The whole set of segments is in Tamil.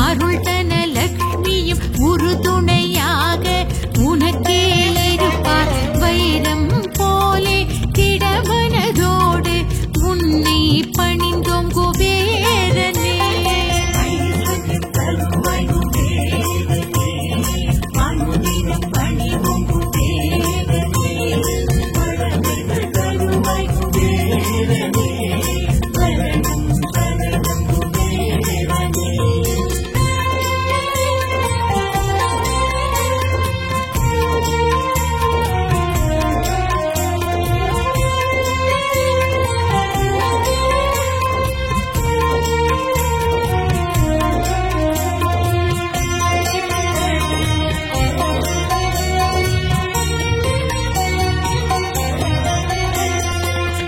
அருள் தனலக்ஷ்மியும் உறுதுணையாக உனக்கே இருப்பார். வைரம் போலே திடமனதோடு உன்னை பணிந்தோம் குபேரனே.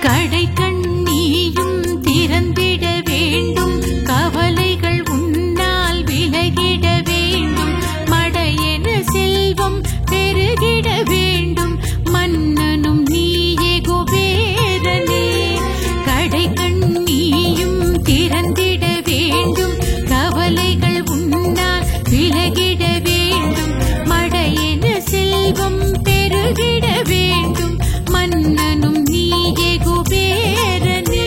கடை கண்ணியும் திறந்திட வேண்டும், கவலைகள் உன்னால் விலகிட வேண்டும். மடையென செல்வம் பெருகிட வேண்டும், மன்னனும் நீயே குபேரனே. கடை கண்ணியும் திறந்திட வேண்டும், கவலைகள் உன்னால் விலகிட வேண்டும். மடையென செல்வம் பெருகிட வேண்டும், மன்னனும் நீயே குபேரனே.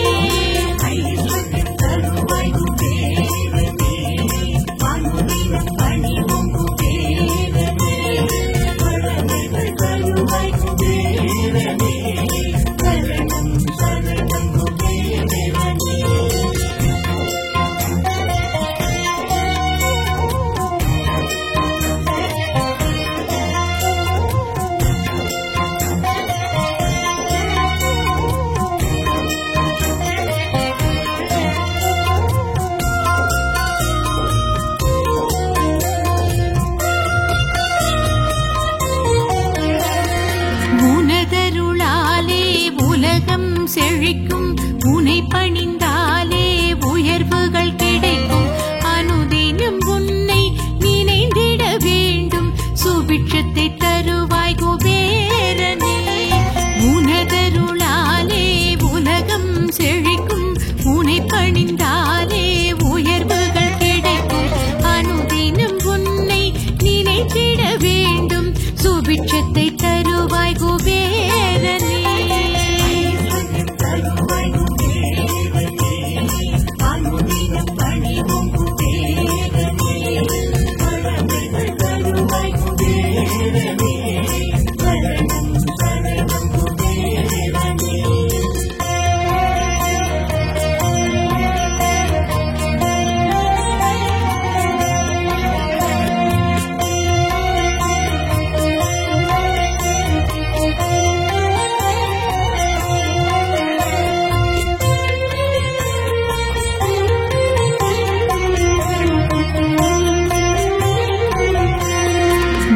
உனதருளாலே உலகம் செழிக்கும், உனை பணிந்தாலே உயர்வுகள் கிடைக்கும். அனுதினம் உன்னை நினைந்திட வேண்டும், சுபிட்சத்தை தருவாய் குபேரனே. உனதருளாலே உலகம் செழிக்கும், உனை பணிந்தாலே உயர்வுகள் கிடைக்கும். அனுதினம் உன்னை நினைத்திட வேண்டும், சுபிட்சத்தை தருவாய் குபேரனே.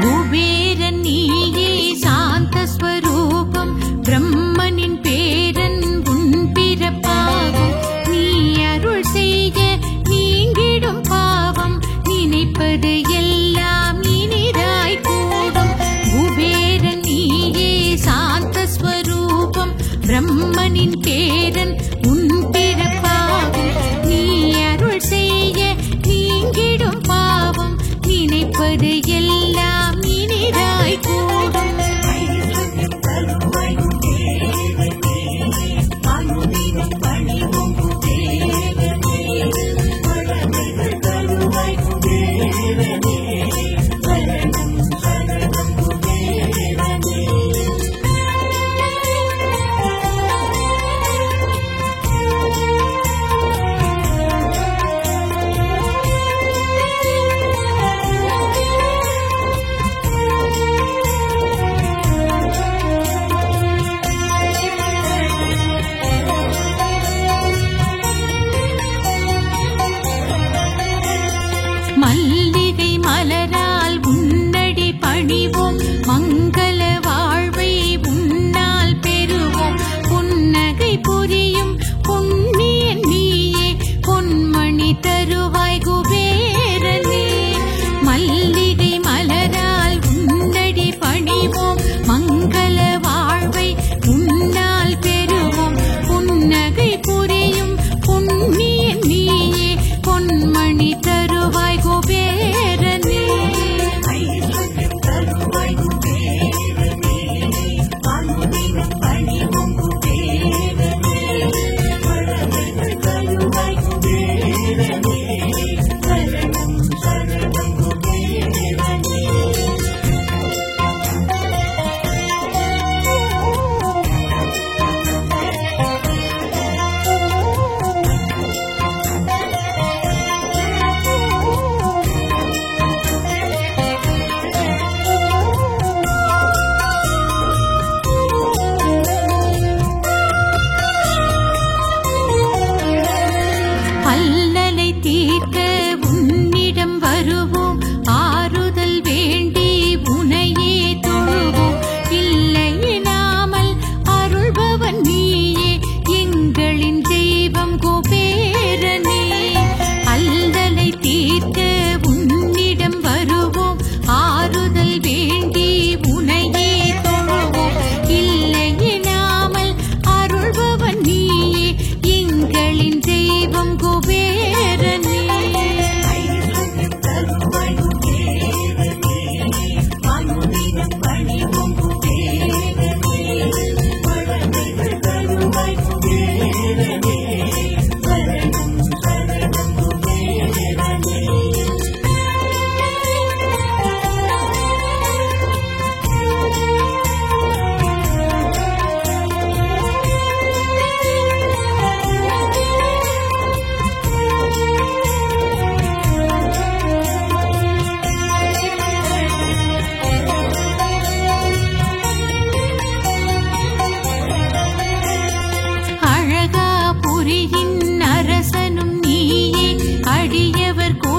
குபேரன் நீயே சாந்த ஸ்வரூபம், பிரம்மனின் பேரன் உன் பிறப்பாகும். நீ அருள் செய்ய நீங்கிடும் பாவம், நினைப்பது எல்லாம் இனிதாய் கூடும். குபேரன் நீயே சாந்த ஸ்வரூபம், பிரம்மனின் பேரன் உன் பிறப்பாகும். நீ அருள் செய்ய நீங்கிடும் பாவம், நினைப்பது எல்லாம் இனிதாய் கூடும். மல்லிகை மலரால் உன்னடி பணிவோம், மங்கள வாழ்வை உன்னால் பெறுவோம். புன்னகை புரியும் புண்ணியன் நீயே, பொன்மணி தருவாய் குபேரனே. மல்லிகை மலரால் உன்னடி பணிவோம், மங்கள வாழ்வை உன்னால் பெறுவோம். புன்னகை புரியும் புண்ணியன் நீயே, பொன்மணி தருவாய்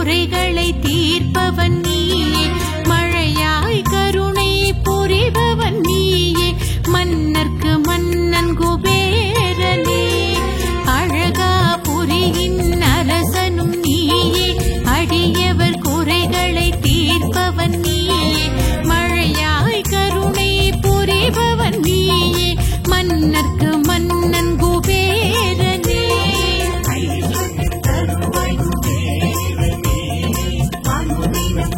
குறைகளை தீர்ப்பவன் நீயே, மழையாய் கருணை புரிபவன் நீயே, மன்னர்க்கு மன்னன் குபேரனே. அழகாபுரியின் அரசனும் நீயே, அடியவர் குறைகளை தீர்ப்பவன் நீயே, மழையாய் கருணை புரிபவன் நீயே, மன்னர்க்கு மன்னன் குபேரனே. ஐஸ்வர்ய தருவாய் குபேரனே, அனுதினம்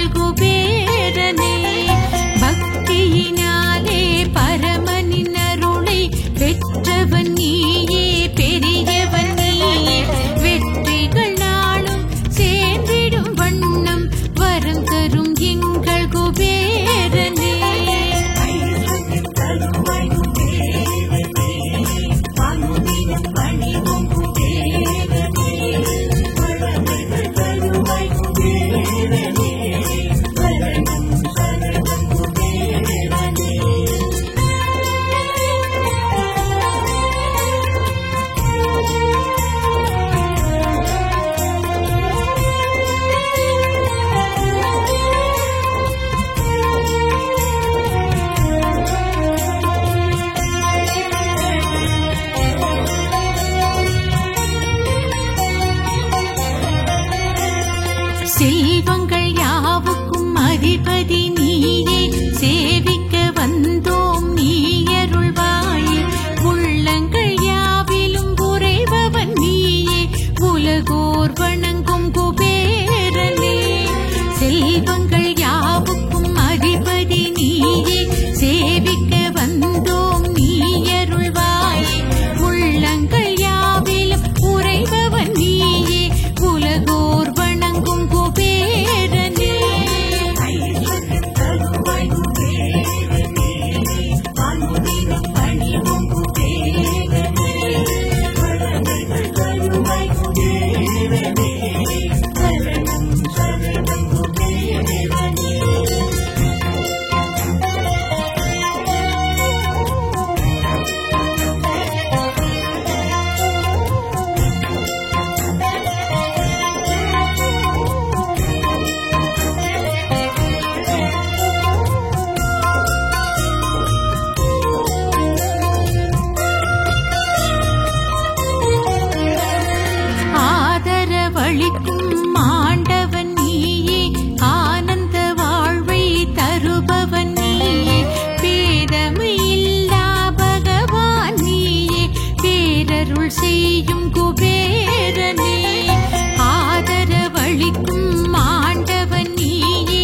எங்கள் குபேரனே. பக்தியினாலே பரமனின் அருளை பெற்றவன் நீயே, பெரியவன் நீயே. வெற்றிகள் நாளும் சேர்ந்திடும் வண்ணம் வரம் தரும் எங்கள் குபேரனே. செல்வங்கள் யாவுக்கும் அதிபதி நீயே, சேவிக்க வந்தோம் நீ அருள்வாயே. உள்ளங்கள் யாவிலும் உறைபவன் நீயே, உலகோர் வணங்கும் குபேரனே. செல்வங்கள் யாவுக்கும் அதிபதி நீயே, சேவிக்க வந்தோம் நீ அருள்வாயே. உள்ளங்கள் யாவிலும் உறைபவன் நீயே, உலகோர் வணங்கும் குபேரனே. ஆதரவளிக்கும் ஆண்டவன் நீயே, ஆனந்த வாழ்வை தருபவன் நீயே. பேதமையில்லா பகவான் நீயே, பேரருள் செய்யும் குபேரனே. ஆதரவளிக்கும் ஆண்டவன் நீயே,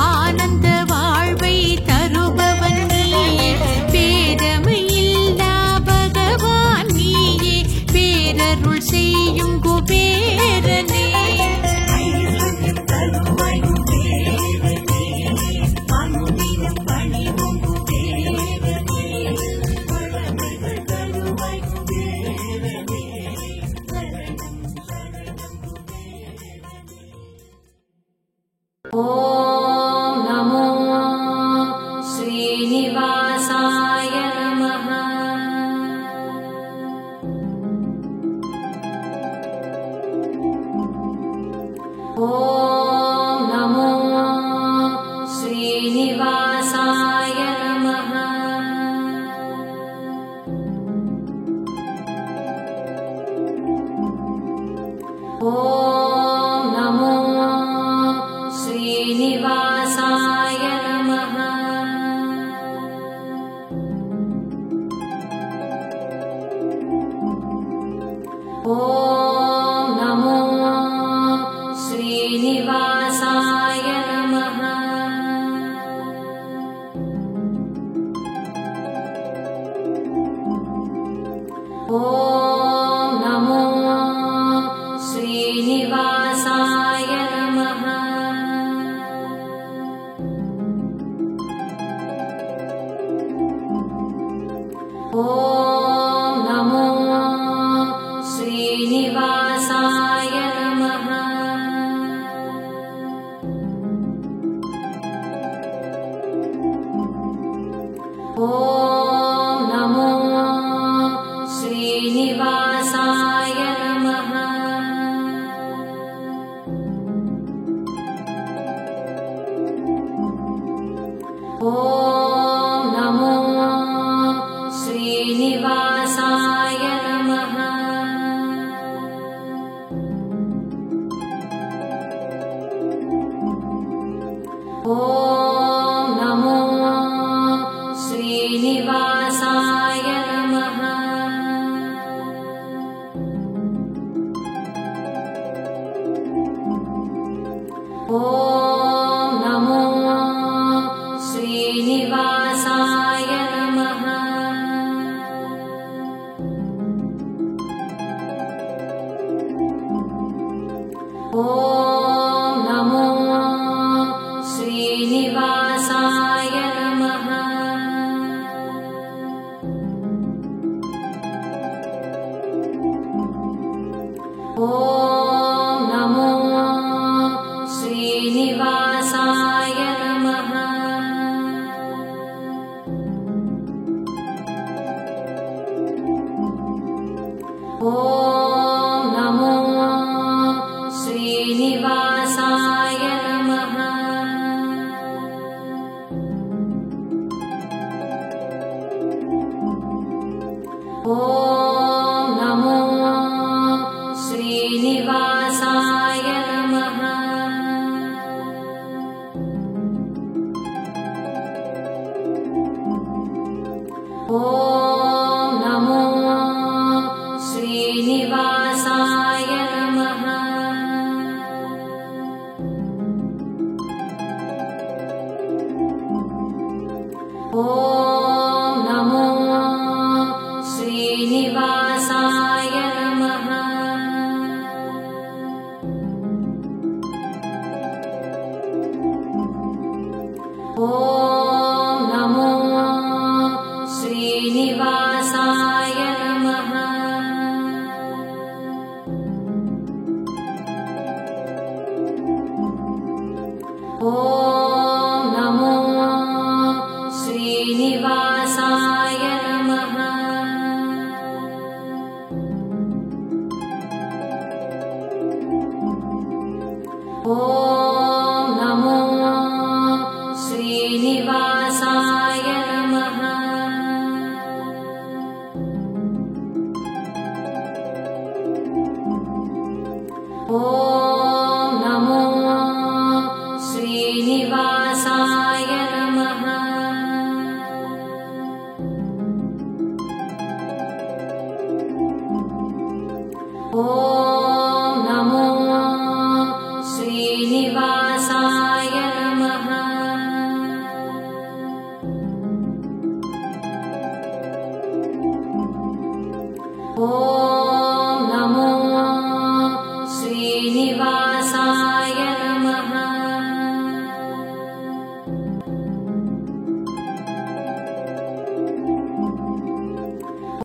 ஆனந்த வாழ்வை தருபவன் நீயே. பேதமையில்லா பகவான் நீயே, பேரருள் செய்யும் குபேரனே. ஓம் நமோ ஸ்ரீனிவாசாய நமः. ஓம் நமோ ஸ்ரீனிவாசாய நமः. ஓம் நமோ ஸ்ரீனிவாசாய நமः. ஓம் நமோ ஸ்ரீனிவாசாய நமः. ஓம் நமோ ஸ்ரீனிவாசாய நமः. ஓம் நமோ ஸ்ரீனிவாசாய நமः. ஓம் நமோ ஸ்ரீனிவாசாய நமः. ஓம் நமோ ஸ்ரீனிவாசாய நமः. ஓம் நமோ ஸ்ரீனிவாசாய நமः. ஓம் நமோ ॐ नमो श्रीनिवासाय नमः। ॐ नमो श्रीनिवासाय नमः। ॐ नमो श्रीनिवासाय नमः। ॐ नमो श्रीनिवासाय नमः। ॐ नमो श्रीनिवासाय नमः। ॐ नमो श्रीनिवासाय नमः। ॐ नमो श्रीनिवासाय नमः। ॐ नमो श्रीनिवासाय नमः। ॐ